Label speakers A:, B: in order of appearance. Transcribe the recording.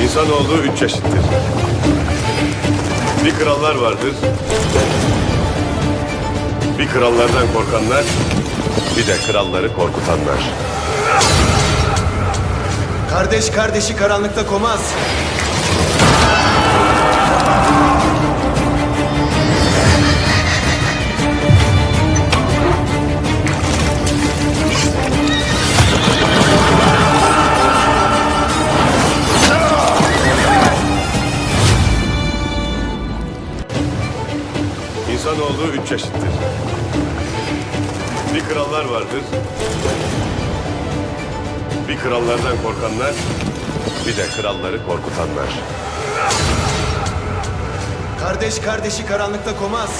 A: İnsanoğlu üç çeşittir. Bir krallar vardır. Bir krallardan korkanlar, bir de kralları korkutanlar.
B: Kardeş kardeşi karanlıkta komaz.
A: İnsanoğlu üç çeşittir. Bir krallar vardır. Bir krallardan korkanlar, bir de kralları korkutanlar.
B: Kardeş kardeşi karanlıkta komaz.